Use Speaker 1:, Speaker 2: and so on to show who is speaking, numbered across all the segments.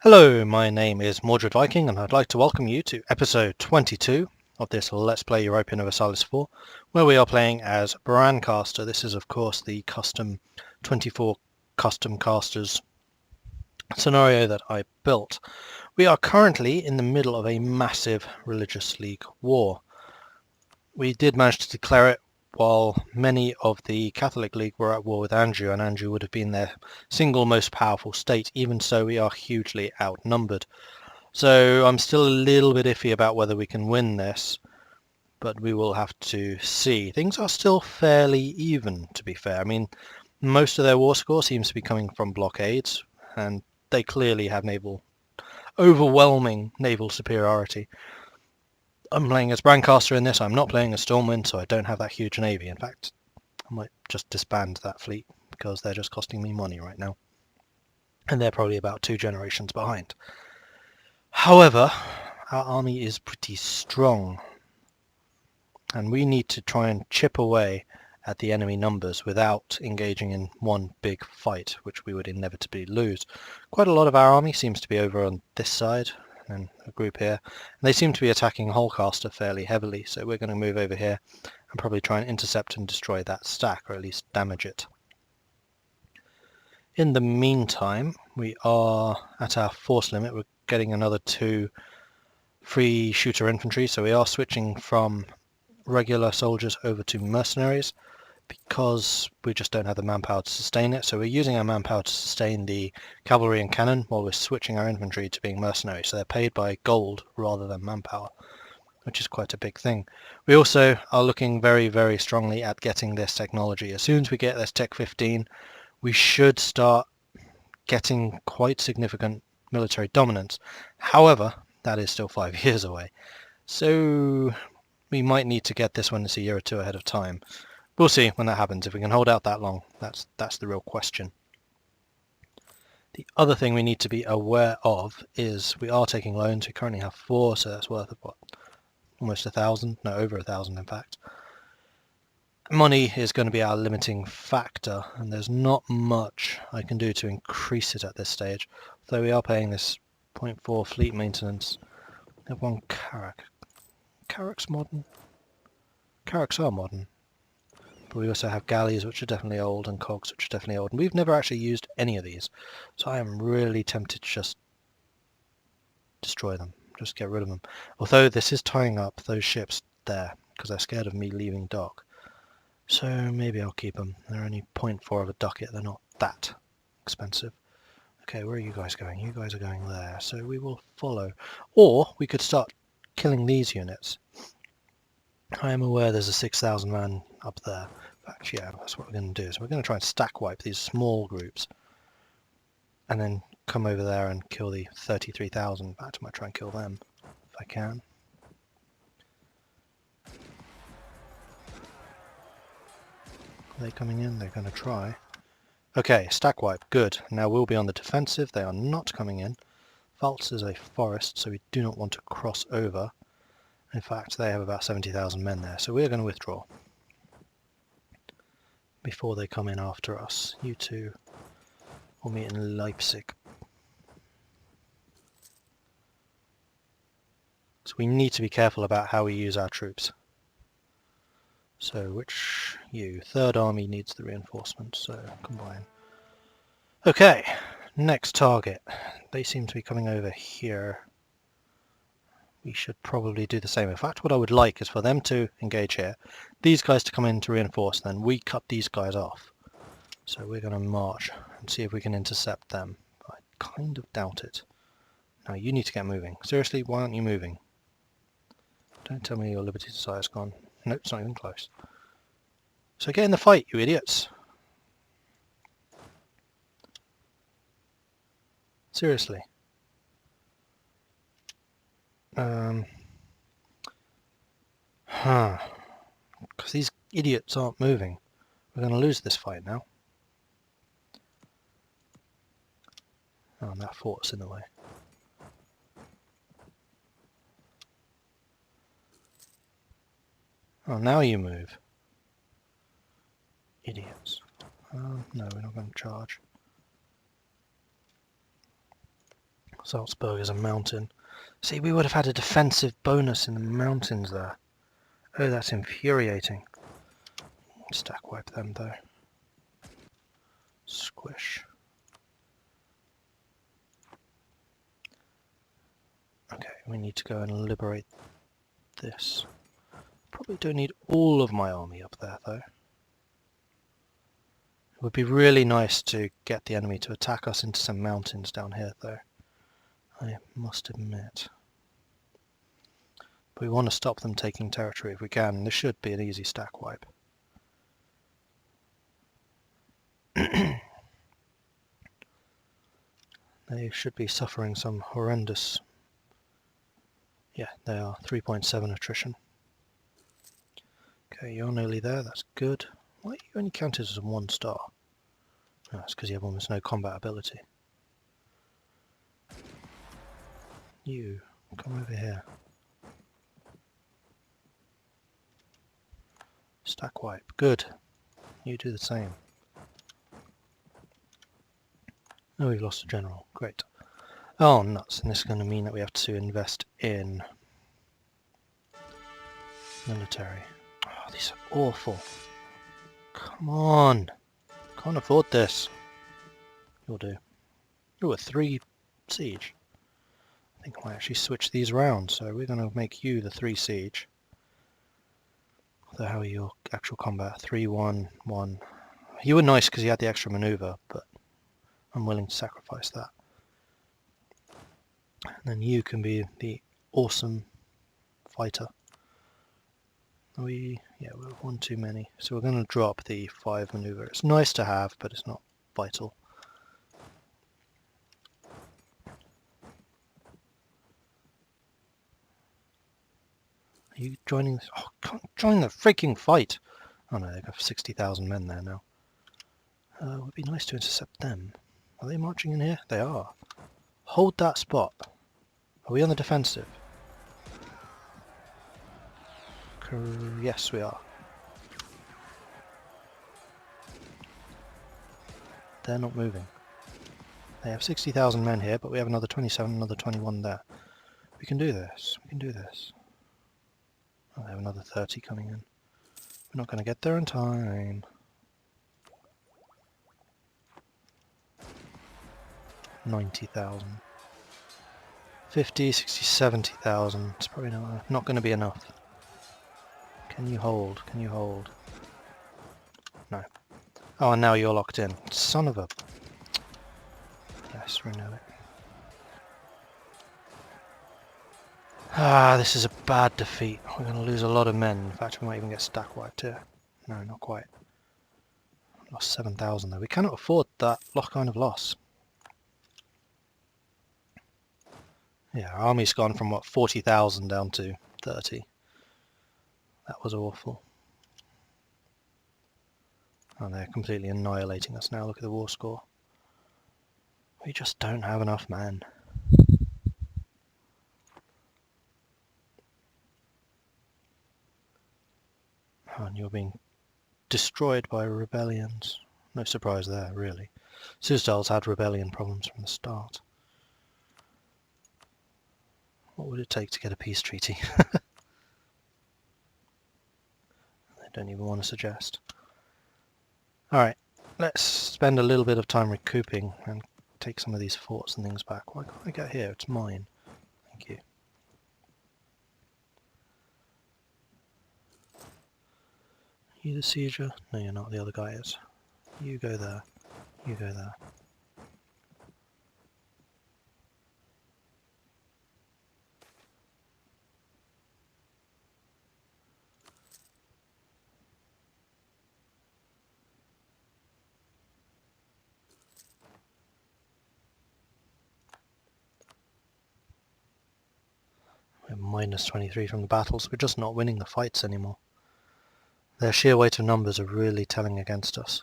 Speaker 1: Hello, my name is Mordred Viking and I'd like to welcome you to episode 22 of this Let's Play Europa Universalis 4, where we are playing as Brancaster. This is of course the custom 24 custom casters scenario that I built. We are currently in the middle of a massive religious league war. We did manage to declare it while many of the Catholic League were at war with Anjou, and Anjou would have been their single most powerful state. Even so, we are hugely outnumbered. So I'm still a little bit iffy about whether we can win this, but we will have to see. Things are still fairly even, to be fair. I mean, most of their war score seems to be coming from blockades, and they clearly have overwhelming naval superiority. I'm playing as Brancaster in this. I'm not playing as Stormwind, so I don't have that huge navy. In fact, I might just disband that fleet because they're just costing me money right now. And they're probably about 2 generations behind. However, our army is pretty strong, and we need to try and chip away at the enemy numbers without engaging in one big fight, which we would inevitably lose. Quite a lot of our army seems to be over on this side, and a group here, and they seem to be attacking Holcaster fairly heavily, so we're going to move over here and probably try and intercept and destroy that stack, or at least damage it. In the meantime, we are at our force limit. We're getting another 2 free shooter infantry, so we are switching from regular soldiers over to mercenaries because we just don't have the manpower to sustain it. So we're using our manpower to sustain the cavalry and cannon while we're switching our infantry to being mercenaries. So they're paid by gold rather than manpower, which is quite a big thing. We also are looking very, very strongly at getting this technology. As soon as we get this Tech 15, we should start getting quite significant military dominance. However, that is still 5 years away. So we might need to get this one a year or 2 ahead of time. We'll see when that happens. If we can hold out that long, that's the real question. The other thing we need to be aware of is we are taking loans. We currently have 4, so that's worth what, almost 1,000? No, over 1,000 in fact. Money is going to be our limiting factor, and there's not much I can do to increase it at this stage. Though we are paying this 0.4 fleet maintenance. We have 1 Carrack. Carrack's modern? Carracks are modern. But we also have galleys, which are definitely old, and cogs, which are definitely old. And we've never actually used any of these. So I am really tempted to just destroy them. Just get rid of them. Although this is tying up those ships there, because they're scared of me leaving dock. So maybe I'll keep them. They're only 0.4 of a ducat. They're not that expensive. Okay, where are you guys going? You guys are going there. So we will follow. Or we could start killing these units. I am aware there's a 6,000 man up there. In fact, yeah, that's what we're going to do. So we're going to try and stack wipe these small groups and then come over there and kill the 33,000. In fact, I might try and kill them if I can. Are they coming in? They're going to try. Okay, stack wipe. Good. Now we'll be on the defensive. They are not coming in. Pfalz is a forest, so we do not want to cross over. In fact, they have about 70,000 men there, so we're going to withdraw before they come in after us. You two will meet in Leipzig. So we need to be careful about how we use our troops. So which you? 3rd Army needs the reinforcement, so combine. Okay, next target. They seem to be coming over here. We should probably do the same. In fact, what I would like is for them to engage here, these guys to come in to reinforce, then we cut these guys off. So we're going to march and see if we can intercept them. I kind of doubt it. Now you need to get moving. Seriously, why aren't you moving? Don't tell me your Liberty Desire's gone. Nope, it's not even close. So get in the fight, you idiots. Seriously. Because these idiots aren't moving. We're going to lose this fight now. Oh, and that fort's in the way. Oh, now you move. Idiots. No, we're not going to charge. Salzburg is a mountain. See, we would have had a defensive bonus in the mountains there. Oh, that's infuriating. Stack wipe them though. Squish. Okay, we need to go and liberate this. Probably don't need all of my army up there though. It would be really nice to get the enemy to attack us into some mountains down here though. I must admit. But we want to stop them taking territory if we can. This should be an easy stack wipe. They should be suffering some horrendous... Yeah, they are. 3.7 attrition. Okay, you're nearly there. That's good. Why are you only counted as a 1 star? Oh, that's because you have almost no combat ability. You, come over here. Stack wipe. Good. You do the same. Oh, we've lost a general. Great. Oh, nuts. And this is going to mean that we have to invest in military. Oh, these are awful. Come on. Can't afford this. You'll do. Ooh, a 3 siege. I think I might actually switch these around. So we're going to make you the 3 siege. So how are your actual combat? 3, 1, 1. You were nice because you had the extra maneuver, but I'm willing to sacrifice that. And then you can be the awesome fighter. Yeah, we're 1 too many. So we're going to drop the 5 maneuver. It's nice to have, but it's not vital. Are you joining this? Oh, can't join the freaking fight! Oh no, they've got 60,000 men there now. It would be nice to intercept them. Are they marching in here? They are. Hold that spot. Are we on the defensive? Yes, we are. They're not moving. They have 60,000 men here, but we have another 27, another 21 there. We can do this. We can do this. Oh, they have another 30 coming in. We're not going to get there in time. 90,000. 50, 60, 70,000. It's probably not going to be enough. Can you hold? Can you hold? No. Oh, and now you're locked in. Son of a... Yes, renew it. Ah, this is a bad defeat. We're going to lose a lot of men. In fact, we might even get stack wiped here. No, not quite. Lost 7,000 though. We cannot afford that kind of loss. Yeah, our army's gone from, what, 40,000 down to 30. That was awful. Oh, they're completely annihilating us now. Look at the war score. We just don't have enough men. Oh, and you're being destroyed by rebellions. No surprise there, really. Suzdal's had rebellion problems from the start. What would it take to get a peace treaty? They don't even want to suggest. Alright, let's spend a little bit of time recouping and take some of these forts and things back. Why can't I get here? It's mine. Thank you. You the sieger? No, you're not. The other guy is. You go there. You go there. We're minus 23 from the battles. We're just not winning the fights anymore. Their sheer weight of numbers are really telling against us.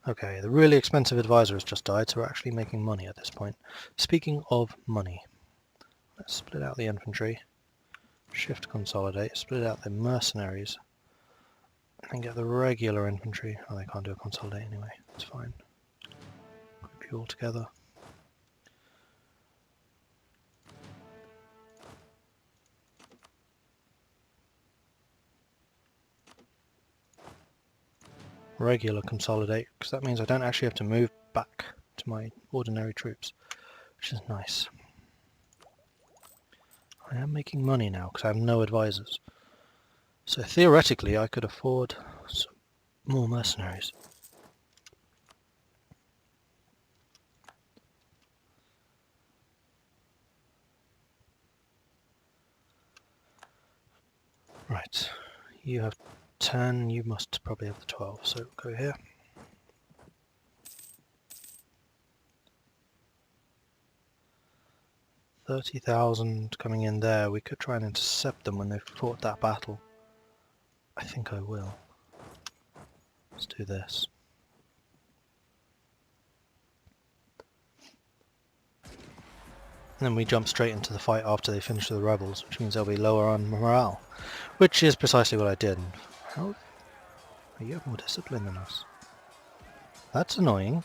Speaker 1: Okay, the really expensive advisor has just died, so we're actually making money at this point. Speaking of money, let's split out the infantry, shift consolidate, split out the mercenaries, and get the regular infantry. Oh, they can't do a consolidate anyway. It's fine. Group you all together. Regular consolidate, because that means I don't actually have to move back to my ordinary troops, which is nice. I am making money now because I have no advisors. So theoretically I could afford some more mercenaries. Right, you have 10, you must probably have the 12, so go here. $30,000 coming in there. We could try and intercept them when they've fought that battle. I think I will. Let's do this. And then we jump straight into the fight after they finish with the rebels, which means they'll be lower on morale. Which is precisely what I did. How? You have more discipline than us. That's annoying.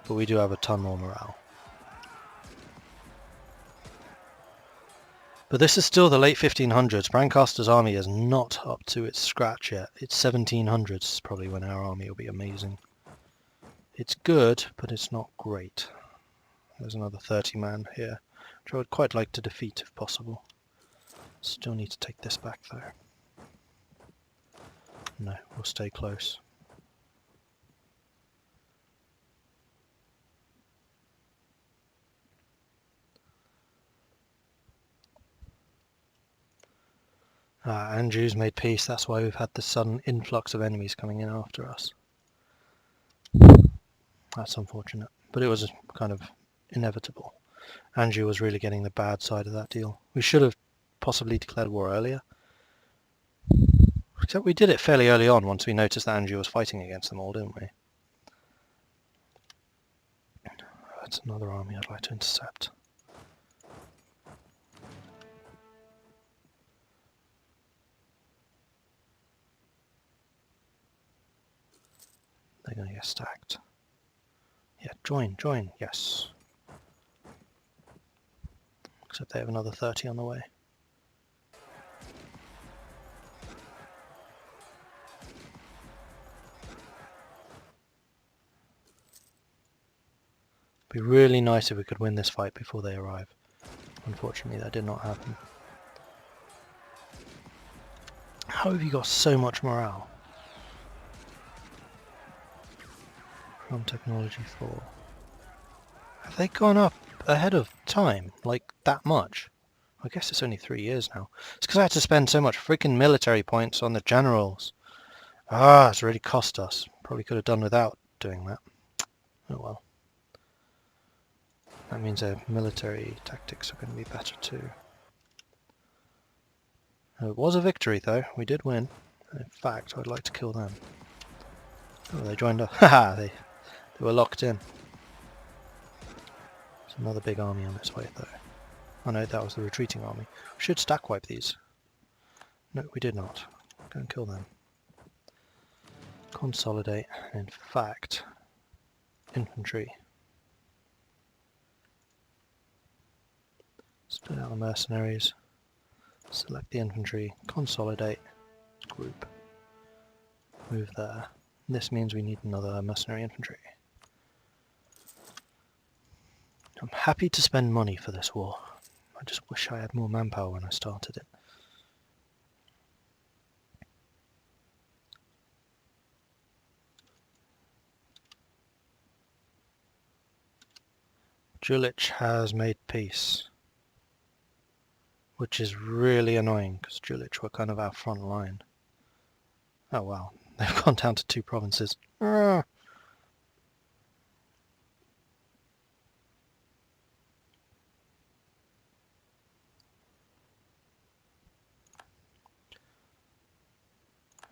Speaker 1: But we do have a ton more morale. But this is still the late 1500s. Brancaster's army is not up to its scratch yet. It's 1700s probably when our army will be amazing. It's good, but it's not great. There's another 30 man here, which I would quite like to defeat if possible. Still need to take this back though. No, we'll stay close. Anjou's made peace, that's why we've had this sudden influx of enemies coming in after us. That's unfortunate, but it was kind of inevitable. Anjou was really getting the bad side of that deal. We should have possibly declared war earlier. Except we did it fairly early on once we noticed that Anjou was fighting against them all, didn't we? That's another army I'd like to intercept. They're going to get stacked. Yeah, join, yes. Except they have another 30 on the way. It'd be really nice if we could win this fight before they arrive. Unfortunately, that did not happen. How have you got so much morale? From Technology 4. Have they gone up ahead of time? Like, that much? I guess it's only 3 years now. It's because I had to spend so much freaking military points on the generals. Ah, it's really cost us. Probably could have done without doing that. Oh well. That means their military tactics are going to be better too. It was a victory though. We did win. In fact, I'd like to kill them. Oh, they joined us. Haha, they were locked in. There's another big army on its way though. Oh no, that was the retreating army. We should stack wipe these. No, we did not. Go and kill them. Consolidate. In fact, infantry. Split out the mercenaries. Select the infantry. Consolidate. Group. Move there. This means we need another mercenary infantry. I'm happy to spend money for this war. I just wish I had more manpower when I started it. Jülich has made peace, which is really annoying because Jülich were kind of our front line. Oh wow, they've gone down to 2 provinces. Ah.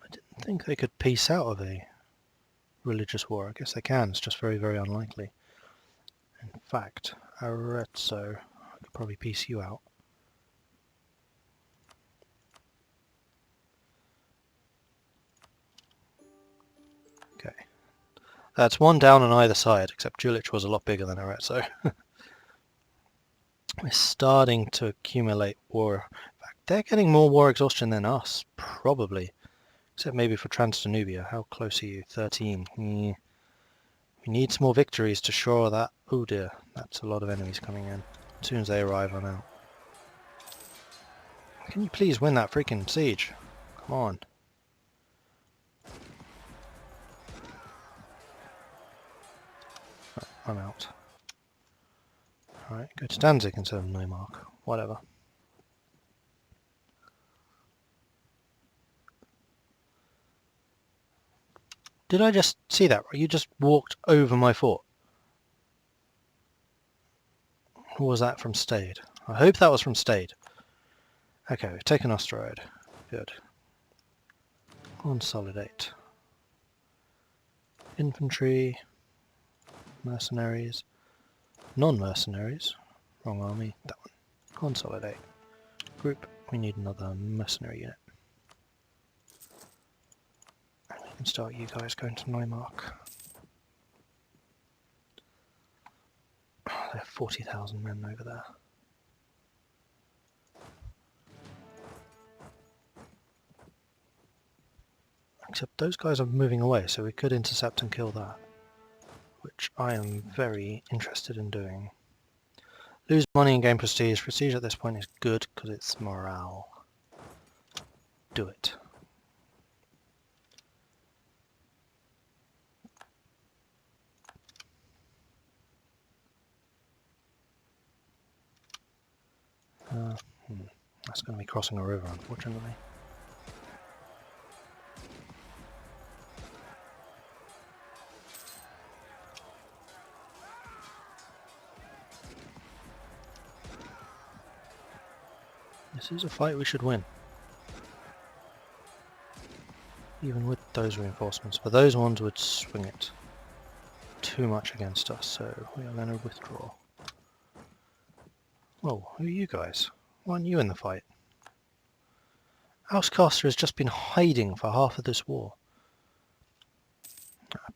Speaker 1: I didn't think they could peace out of a religious war. I guess they can, it's just very, very unlikely. In fact, Arezzo, I could probably piece you out. That's one down on either side, except Julich was a lot bigger than Arezzo. We're starting to accumulate war. In fact, they're getting more war exhaustion than us, probably. Except maybe for Trans-Danubia. How close are you? 13. We need some more victories to shore that. Oh dear, that's a lot of enemies coming in. As soon as they arrive, I'm out. Can you please win that freaking siege? Come on. Right, I'm out. Alright, go to Danzig instead of Neumark. Whatever. Did I just see that? You just walked over my fort. Or was that from Stade? I hope that was from Stade. Okay, we've taken Osterode. Good. Consolidate. Infantry. Mercenaries. Non-mercenaries. Wrong army. That one. Consolidate. Group. We need another mercenary unit. And we can start you guys going to Neumark. There are 40,000 men over there. Except those guys are moving away, so we could intercept and kill that. Which I am very interested in doing. Lose money and gain prestige. Prestige at this point is good because it's morale. Do it. That's going to be crossing a river, unfortunately. This is a fight we should win. Even with those reinforcements, but those ones would swing it too much against us, so we are going to withdraw. Whoa, who are you guys? Why aren't you in the fight? Housecaster has just been hiding for half of this war.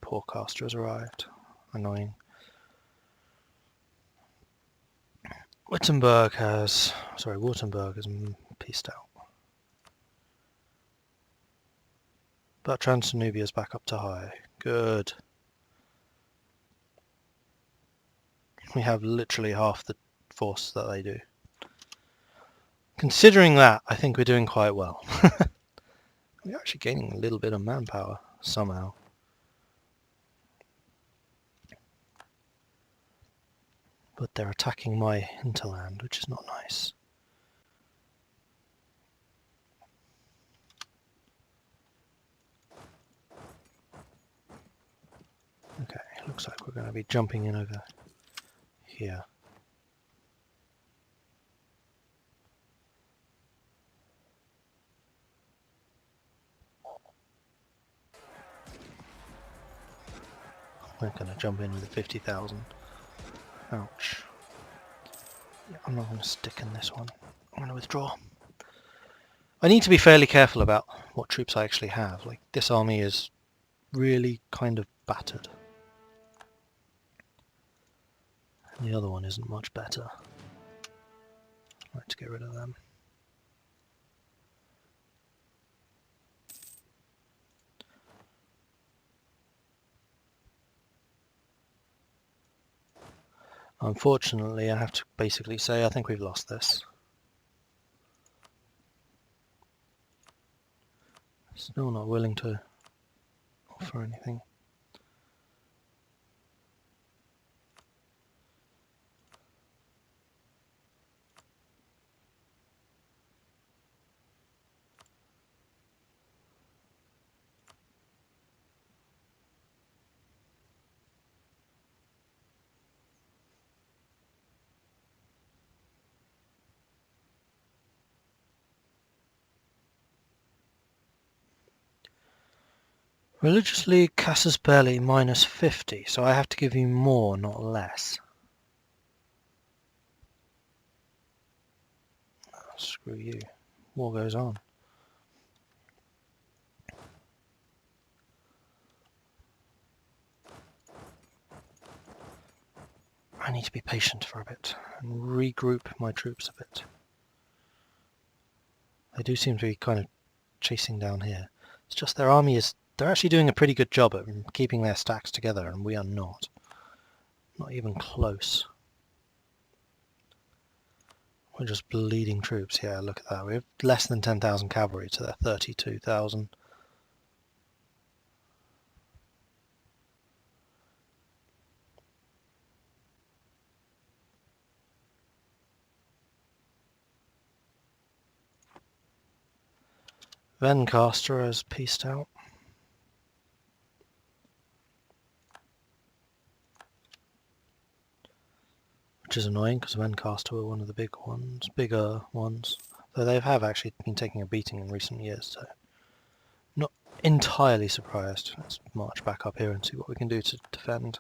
Speaker 1: Poor Caster has arrived. Annoying. Württemberg has pieced out. But Trans-Danubia is back up to high. Good. We have literally half the force that they do. Considering that, I think we're doing quite well. We're actually gaining a little bit of manpower, somehow. But they're attacking my hinterland, which is not nice. Okay, looks like we're going to be jumping in over here. We're going to jump in with 50,000. Ouch. Yeah, I'm not going to stick in this one. I'm going to withdraw. I need to be fairly careful about what troops I actually have. Like, this army is really kind of battered. And the other one isn't much better. I'd like to get rid of them. Unfortunately, I have to basically say I think we've lost this. Still not willing to offer anything. Religiously, Casus Belli minus 50, so I have to give you more, not less. Oh, screw you. War goes on. I need to be patient for a bit and regroup my troops a bit. They do seem to be kind of chasing down here. It's just their army is... They're actually doing a pretty good job at keeping their stacks together, and we are not. Not even close. We're just bleeding troops. Yeah, look at that. We have less than 10,000 cavalry to their 32,000. Vencaster has pieced out. Which is annoying because Vencaster were one of the bigger ones. Though they have actually been taking a beating in recent years, so not entirely surprised. Let's march back up here and see what we can do to defend.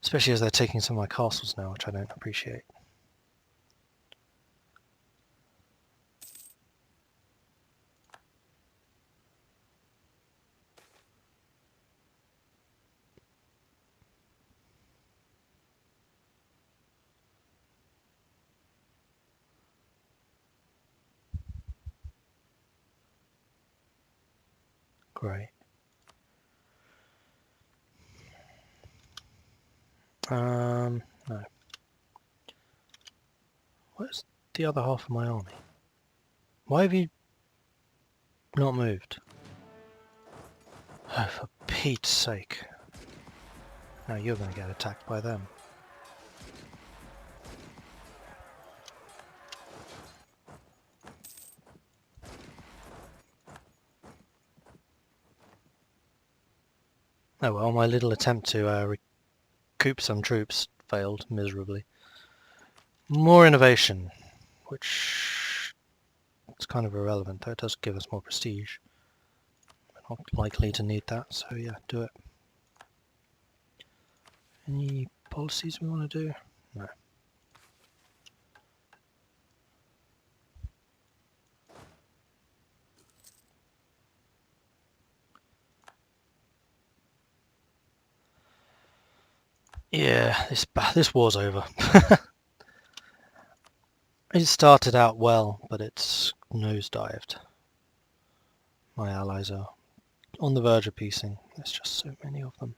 Speaker 1: Especially as they're taking some of my castles now, which I don't appreciate. Great. No. Where's the other half of my army? Why have you not moved? Oh, for Pete's sake. Now you're going to get attacked by them. Oh well, my little attempt to recoup some troops failed miserably. More innovation, which is kind of irrelevant, though it does give us more prestige. We're not likely to need that, so yeah, do it. Any policies we want to do? No. Yeah, this war's over. It started out well, but it's nosedived. My allies are on the verge of piecing. There's just so many of them.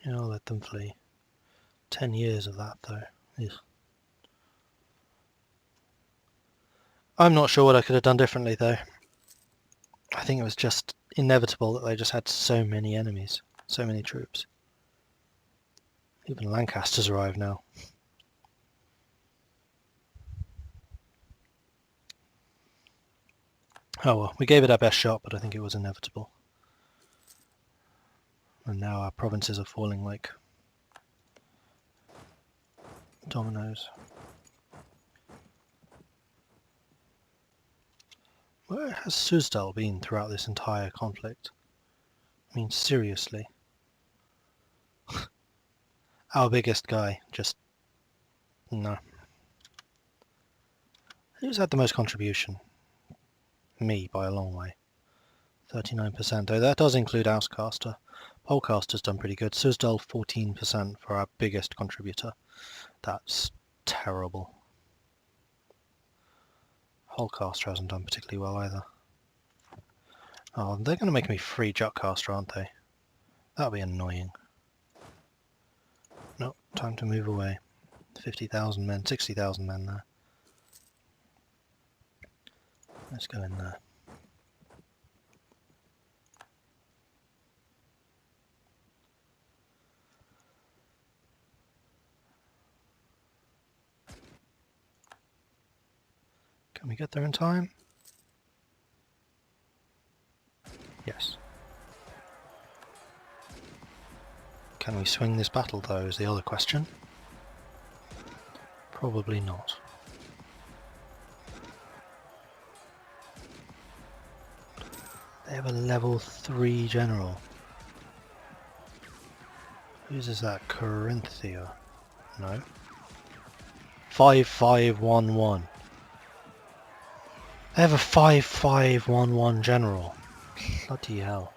Speaker 1: Yeah, I'll let them flee. 10 years of that, though. Ugh. I'm not sure what I could have done differently, though. I think it was just inevitable that they just had so many enemies, so many troops. Even Lancaster's arrived now. Oh well, we gave it our best shot, but I think it was inevitable. And now our provinces are falling like dominoes. Where has Suzdal been throughout this entire conflict? I mean, seriously. Our biggest guy, just... no. Who's had the most contribution? Me, by a long way. 39%, though that does include Ousecaster. Polecaster's done pretty good. Suzdal 14% for our biggest contributor. That's terrible. Hullcaster hasn't done particularly well either. Oh, they're going to make me free Jutcaster, aren't they? That'll be annoying. Nope, time to move away. 50,000 men, 60,000 men there. Let's go in there. Can we get there in time? Yes. Can we swing this battle, though, is the other question. Probably not. They have a level 3 general. Whose is that? Corinthia? No. 5511. They have a 5511 general. Bloody hell.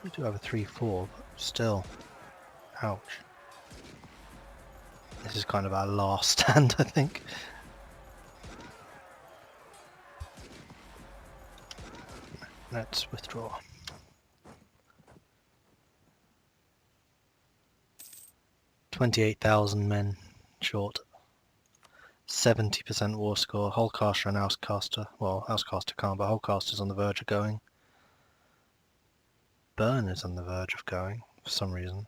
Speaker 1: We do have a 3-4, but still. Ouch. This is kind of our last stand, I think. Let's withdraw. "28,000 men short. 70% war score. Hullcaster and Housecaster. Well, Housecaster can't, but Hullcaster's on the verge of going. Burn is on the verge of going, for some reason.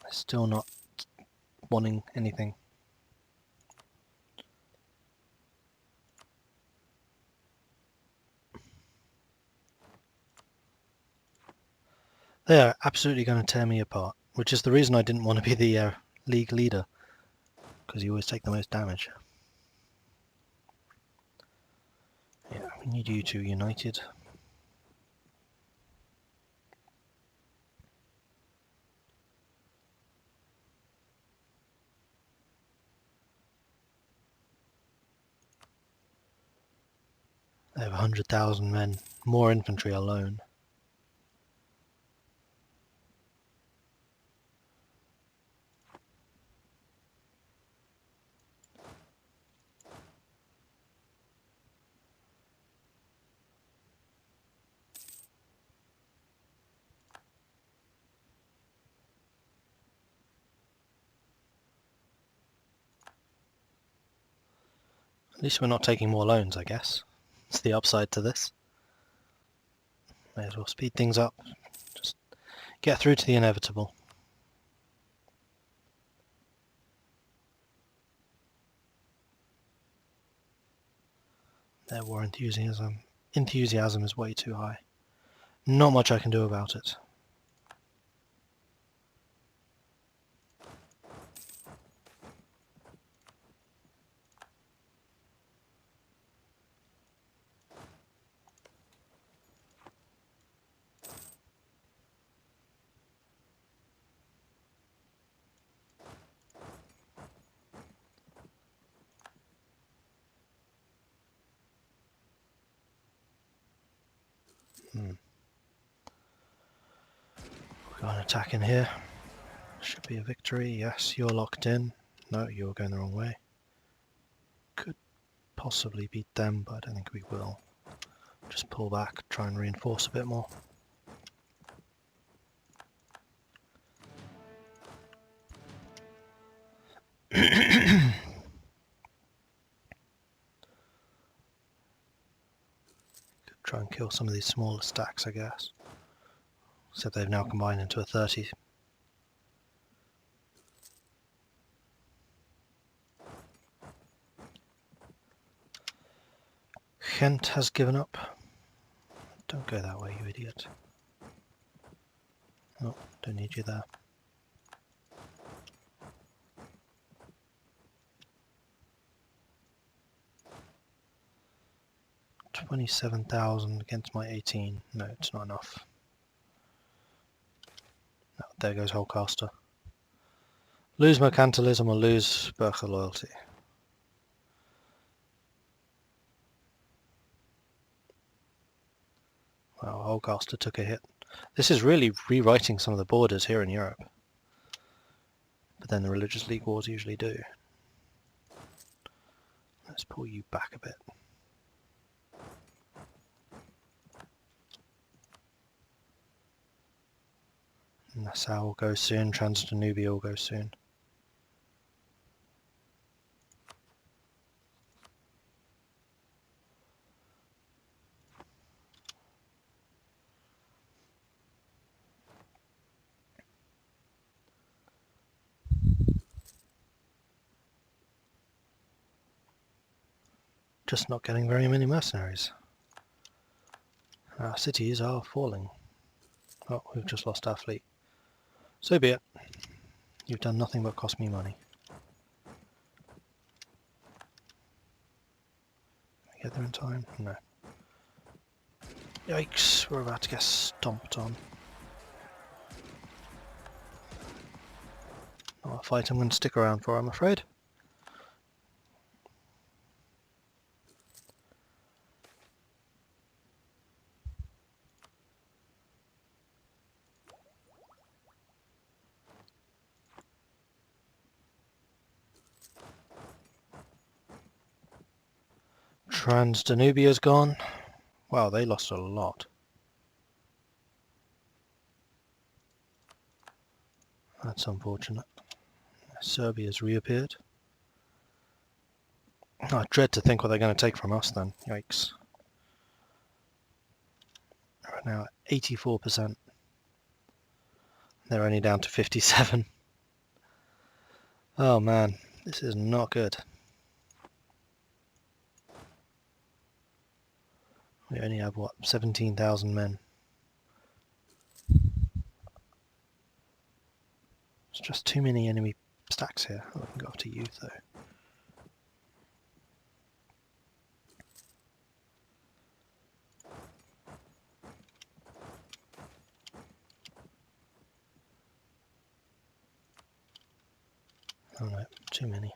Speaker 1: They're still not wanting anything. They are absolutely going to tear me apart, which is the reason I didn't want to be the league leader, because you always take the most damage. Yeah, we need you two united. They have 100,000 men, more infantry alone. At least we're not taking more loans, I guess. It's the upside to this. May as well speed things up. Just get through to the inevitable. Their war enthusiasm is way too high. Not much I can do about it. We've got an attack in here. Should be a victory. Yes, you're locked in. No, you're going the wrong way. Could possibly beat them, but I don't think we will. Just pull back, try and reinforce a bit more. Try and kill some of these smaller stacks, I guess. Except they've now combined into a 30. Ghent has given up. Don't go that way, you idiot. Oh, don't need you there. $27,000 against my 18. No, it's not enough. No, there goes Hullcaster. Lose mercantilism or lose Berkha loyalty. Wow, Hullcaster took a hit. This is really rewriting some of the borders here in Europe. But then the religious league wars usually do. Let's pull you back a bit. Nassau will go soon, Transdanubia will go soon. Just not getting very many mercenaries. Our cities are falling. Oh, we've just lost our fleet. So be it. You've done nothing but cost me money. get there in time? No. Yikes, we're about to get stomped on. Not a fight I'm going to stick around for, I'm afraid. Trans-Danubia's gone. Wow, they lost a lot. That's unfortunate. Serbia's reappeared. I dread to think what they're going to take from us then. Yikes. Right now at 84%. They're only down to 57. Oh man, this is not good. We only have, what, 17,000 men. It's just too many enemy stacks here. Oh, I can go after you though. Oh no, too many.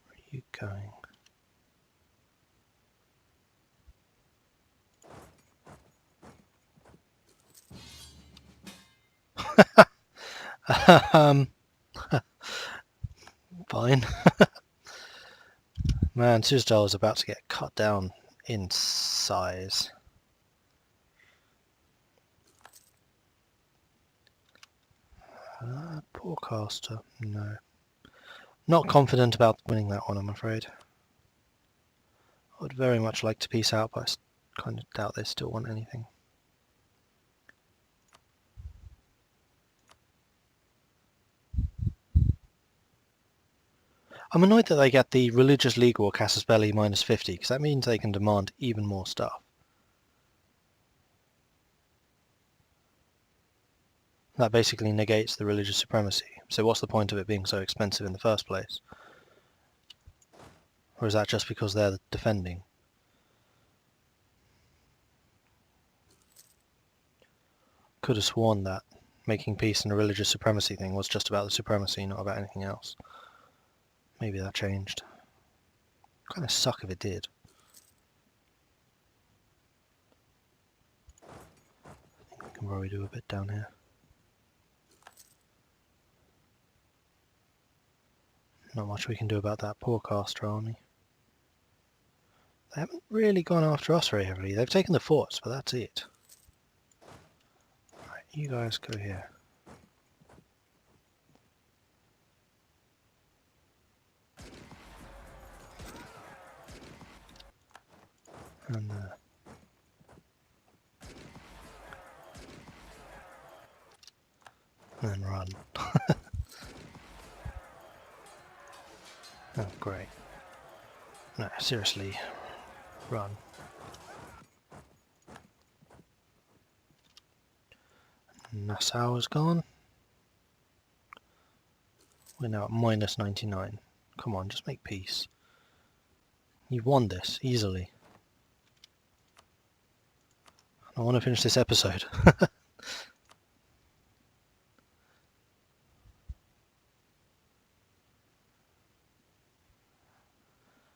Speaker 1: Where are you going? Fine. Man, Suzdal is about to get cut down in size. Poorcaster, no. Not confident about winning that one, I'm afraid. I would very much like to peace out, but I kind of doubt they still want anything. I'm annoyed that they get the Religious League or Casus Belli minus 50, because that means they can demand even more stuff. That basically negates the religious supremacy. So what's the point of it being so expensive in the first place? Or is that just because they're defending? Could have sworn that making peace and a religious supremacy thing was just about the supremacy, not about anything else. Maybe that changed. Kind of suck if it did. I think we can probably do a bit down here. Not much we can do about that Poorcaster army. They haven't really gone after us very heavily. They've taken the forts, but that's it. Right, you guys go here. And then run. Oh, great. No, seriously, run. Nassau is gone. We're now at minus 99. Come on, just make peace. You've won this, easily. I want to finish this episode.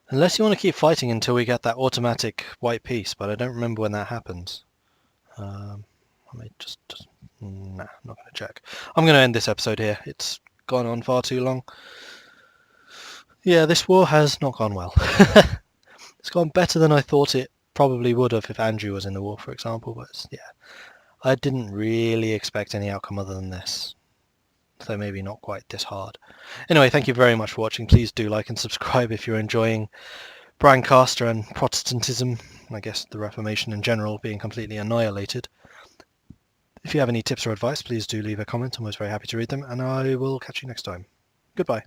Speaker 1: Unless you want to keep fighting until we get that automatic white peace, but I don't remember when that happens. I may just nah, not going to check. I'm going to end this episode here. It's gone on far too long. Yeah, this war has not gone well. It's gone better than I thought it probably would have if Andrew was in the war, for example, but yeah. I didn't really expect any outcome other than this. So maybe not quite this hard. Anyway, thank you very much for watching. Please do like and subscribe if you're enjoying Brancaster and Protestantism, I guess the Reformation in general, being completely annihilated. If you have any tips or advice, please do leave a comment. I'm always very happy to read them, and I will catch you next time. Goodbye.